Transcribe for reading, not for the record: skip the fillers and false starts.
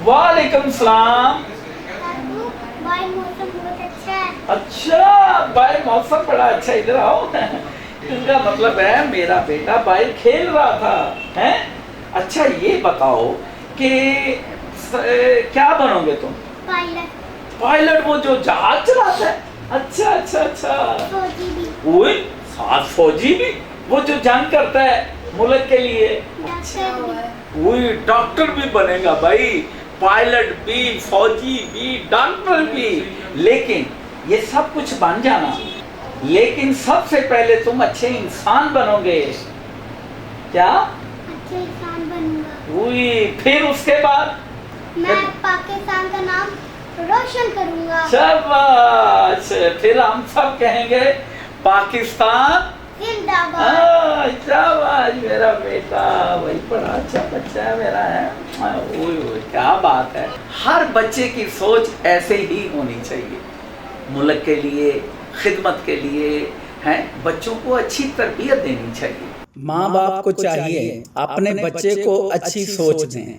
वालेकुम सलाम। भाई मौसम बहुत अच्छा है। अच्छा भाई मौसम बड़ा अच्छा, इधर आओ। इनका मतलब है मेरा बेटा बाहर खेल रहा था, हैं? अच्छा ये बताओ कि क्या बनोगे तुम? पायलट। पायलट, वो जो जहाज चलाता है? अच्छा अच्छा अच्छा। फौजी भी। ओए साथ फौजी भी, वो जो जंग करता है मुल्क के लिए। डॉक्टर भी। ओए डॉक्टर भी बनेगा भाई, पायलट भी, फौजी भी, डॉक्टर भी। लेकिन ये सब कुछ बन जाना, लेकिन सबसे पहले तुम अच्छे इंसान बनोगे। क्या? अच्छे इंसान बनूंगा। ओए फिर उसके बाद मैं पाकिस्तान का नाम रोशन करूंगा। शाबाश, फिर हम सब कहेंगे पाकिस्तान जिंदाबाद। शाबाश मेरा बेटा, वही बड़ा अच्छा बच्चा है मेरा, है। ओए ओए क्या बात है। हर बच्चे की सोच ऐसे ही होनी चाहिए, मुल्क के लिए, खिदमत के लिए, हैं? बच्चों को अच्छी तरबियत देनी चाहिए। माँ बाप को चाहिए अपने बच्चे को अच्छी सोच दें।